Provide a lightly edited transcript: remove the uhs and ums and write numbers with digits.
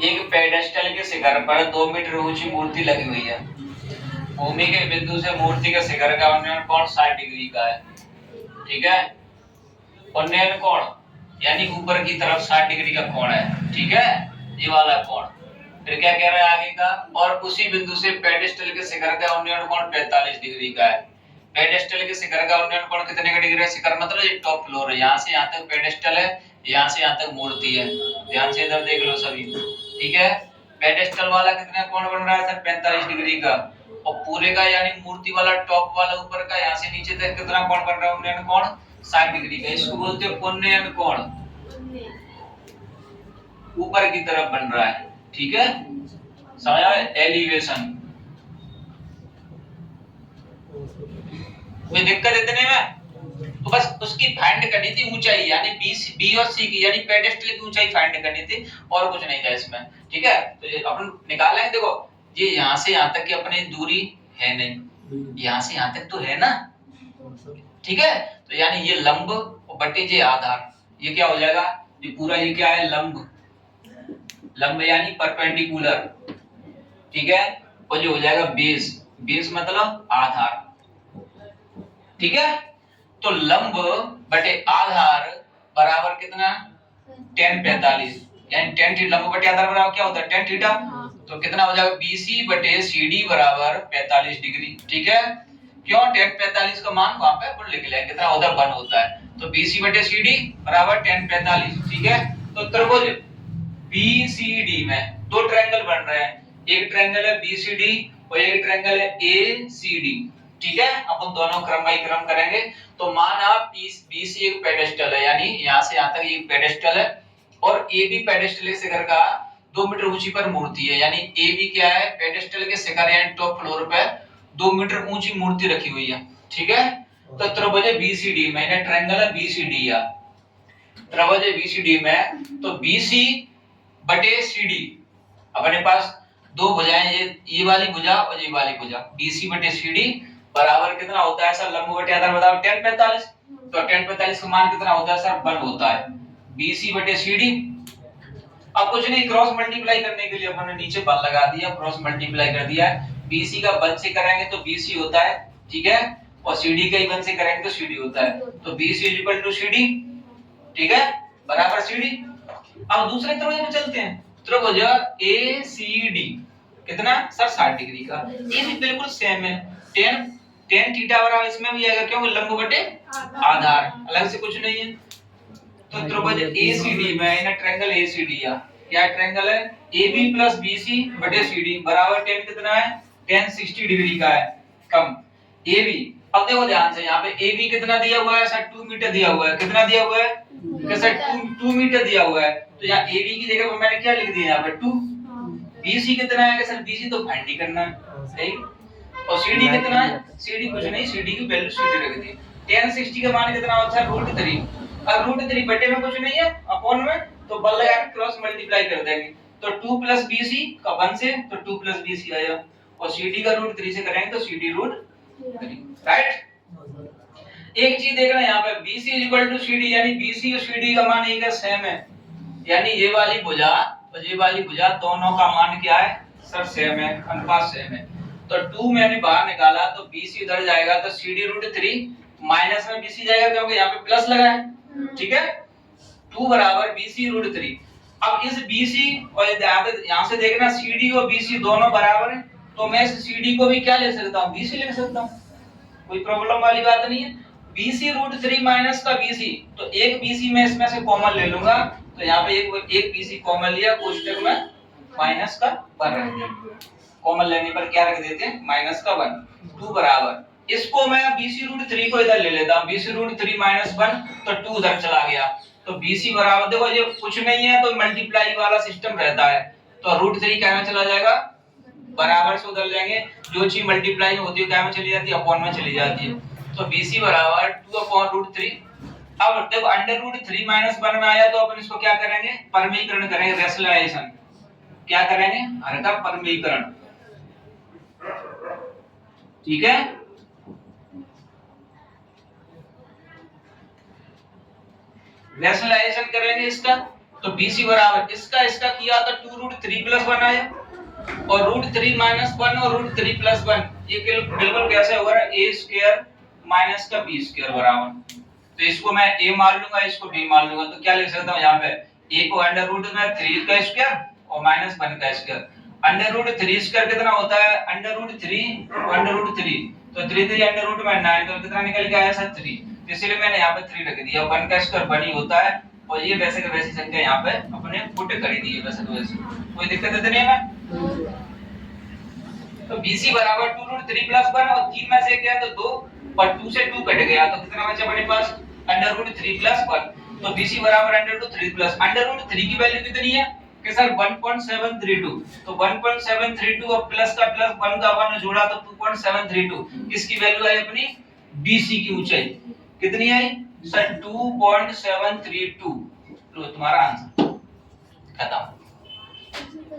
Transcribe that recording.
एक पेडेस्टल के शिखर पर 2 मीटर ऊंची मूर्ति लगी हुई है। भूमि के बिंदु से मूर्ति के शिखर का उन्नयन कोण 60 डिग्री का है। ठीक है, उन्नयन कोण यानी ऊपर की तरफ 60 डिग्री का कोण है। ठीक है, ये वाला कोण। फिर क्या कह रहा है आगे का, और उसी बिंदु से पेडेस्टल के शिखर का उन्नयन कोण 45 डिग्री का है। पेडेस्टल के शिखर का उन्नयन कोण कितने का डिग्री है? शिखर मतलब ये टॉप फ्लोर है, यहाँ से यहाँ तक पेडेस्टल है, यहाँ से यहाँ तक मूर्ति है। ध्यान से इधर देख लो सभी। ठीक है, पेडेस्टल वाला कितना कोण बन रहा है सर? 45 डिग्री का। और पूरे का यानी मूर्ति वाला टॉप वाला ऊपर का यहाँ से नीचे तक कितना कोण बन रहा है? उन्नयन कोण 60 डिग्री का। इसको बोलते हैं उन्नयन कोण, ऊपर की तरफ बन रहा है। ठीक है, समझ आया? एलिवेशन। कोई दिक्कत इतने में? तो बस उसकी फाइंड करनी थी ऊंचाई, यानी बी और सी की, यानी पेडेस्टल की ऊंचाई फाइंड करनी थी, और कुछ नहीं था इसमें। ठीक है, तो अपन निकालेंगे। देखो ये यहाँ से यहाँ तक की अपनी दूरी है नहीं, यहाँ से यहाँ तक तो है ना। ठीक है, तो यानी ये लंब बटे ये आधार, ये क्या हो जाएगा? ये पूरा ये क्या है? लंब। लंब यानी परपेंडिकुलर। ठीक है, और जो हो जाएगा बेस। बेस मतलब आधार। ठीक है, तो लंब बटे आधार बराबर कितना? tan 45, यानी tan थीटा। लंब बटे आधार बराबर क्या होता है? tan theta. तो कितना हो जाएगा? BC बटे CD बराबर 45 डिग्री। ठीक है, क्यों? tan 45 का मान वहां पे अपन लिख लेंगे, कितना होता है? 1 होता है। तो BC बटे CD बराबर tan 45। ठीक है, तो त्रिभुज BCD में दो ट्रायंगल बन रहे हैं। एक ट्रायंगल है BCD और एक ट्रायंगल है ACD। ठीक है, अपन दोनों क्रम बाई क्रम करेंगे। तो माना BC एक पेडेस्टल है, यानी यहाँ से यहाँ तक एक पेडेस्टल है, और AB पेडेस्टल के शिखर का 2 मीटर ऊंची पर मूर्ति है। यानी AB क्या है? पेडेस्टल के शिखर यानी टॉप फ्लोर पे 2 मीटर ऊंची मूर्ति रखी हुई है। ठीक है, तो त्रिभुज BCD में, यानी ट्रायंगल है BCD या त्रिभुज BCD में, तो BC बटे CD, अपने पास दो भुजाएं, ये वाली भुजा और ये वाली भुजा। BC बटे CD बराबर कितना होता है सर? लंब बटे आधार बताओ। tan 45। तो tan 45 का मान कितना होता है सर? 1 होता है। BC बटे CD। अब कुछ नहीं, क्रॉस मल्टीप्लाई करने के लिए अपन ने नीचे 1 लगा दिया, क्रॉस मल्टीप्लाई कर दिया है। BC का 1 से करेंगे तो BC होता है। ठीक है, और CD का ही 1 से करेंगे तो CD होता है। तो BC CD। ठीक है, बराबर CD। अब दूसरे त्रिभुज में चलते हैं। त्रिभुज ACD कितना सर? 60 डिग्री का। ये भी बिल्कुल सेम है। tan थीटा बराबर इसमें भी आएगा, क्योंकि लंब बटे आधार, अलग से कुछ नहीं है। तो त्रिभुज ACD में, इन ट्रायंगल ACD या क्या ट्रायंगल है? AB प्लस BC बटे CD बराबर tan कितना है? tan 60 डिग्री का है, कम AB। अब देखो ध्यान से, यहाँ पे AB कितना दिया हुआ है सर? 2 मीटर दिया हुआ है। कितना दिया हुआ है? सर 2 मीटर दिया हुआ है। तो यहाँ AB की जगह पर मैंने क्या लिख दिया यहाँ पे? 2। BC कितना है सर? BC तो फाइंड ही करना है, सही। और CD कितना है? CD कुछ नहीं, CD की वैल्यू CD रख दी। tan 60 का मान कितना होता है? √3। अब √3 बटे में कुछ नहीं है, अपॉन में, तो बल लगा के क्रॉस मल्टीप्लाई कर देंगे। तो 2 प्लस BC का 1 से, तो 2 प्लस BC आया, और CD का √3 से करेंगे तो CD √3। राइट। एक चीज देखना यहाँ पे, BC CD, यानी BC और CD का मान एक है, सेम है। यानी ये वाली भुजा और ये वाली भुजा दोनों का मान क्या है सर? सेम है, अनुपात सेम है। तो 2 मैंने बाहर निकाला तो BC उधर जाएगा, तो CD √3 माइनस में BC जाएगा, क्योंकि यहाँ पे प्लस लगा है। ठीक है, 2 बराबर BC √3। अब इस BC और यहाँ से देखना CD और BC दोनों बराबर है, तो मैं इस CD को भी क्या ले सकता हूँ? BC ले सकता हूँ, कोई प्रॉब्लम वाली बात नहीं है। BC √3 माइनस का BC, तो एक BC मैं इसमें से कॉमन ले लूंगा, तो यहाँ पे एक BC कॉमन लिया, कोष्टक में माइनस का 1 रख दिया। कॉमन लेने पर क्या रख देते हैं? माइनस का 1। 2 बराबर, इसको मैं BC √3 को इधर ले लेता हूँ, BC √3 माइनस 1, तो 2 उधर चला गया। तो BC बराबर, देखो ये कुछ नहीं है तो मल्टीप्लाई वाला सिस्टम रहता है, तो √3 क्या में चला जाएगा? बराबर से उधर जाएंगे। जो चीज मल्टीप्लाई होती है क्या में चली जाती है? अपॉन में चली जाती है। तो BC बराबर 2/√3। अब देखो √3 माइनस 1 में आया, तो अपन इसको क्या करेंगे? परमीकरण करेंगे, रेशनलाइजेशन। क्या करेंगे? हर का परमीकरण। ठीक है, रेशनलाइजेशन करेंगे इसका। तो BC बराबर इसका इसका किया तो 2√3 + 1 आया और √3 - 1 और √3 + 1 ये बिल्कुल कैसे होगा a² माइनस का b² बराबर। तो इसको मैं a मान लूंगा, इसको b मान लूंगा, तो क्या लिख सकता हूं यहाँ पे a को √3 का स्क्वायर और -1 का स्क्वायर। √3² कितना होता है √3 तो 3 3 √9 तो कितना निकल के आया सर 3। तो इसलिए मैंने यहाँ पे 3 रख दिया। 1 का स्क्वायर 1 ही होता है और ये वैसे का वैसी संख्या यहाँ पे अपने पुट कर दी है वैसे तो वैसे, कोई दिक्कत है नहीं है। तो BC बराबर 2√3 + 1 और 3 में से क्या है तो 2 और 2 से 2 कट गया तो कितना बचा अपने पास √3 + 1। तो BC बराबर √3 + √3 की वैल्यू कितनी है कि सर 1.732। तो 1.732 और प्लस का प्लस 1 का 1 जोड़ा तो 2.732। किसकी वैल्यू आई अपनी BC की ऊंचाई कितनी आई सर 2.732। लो तुम्हारा आंसर।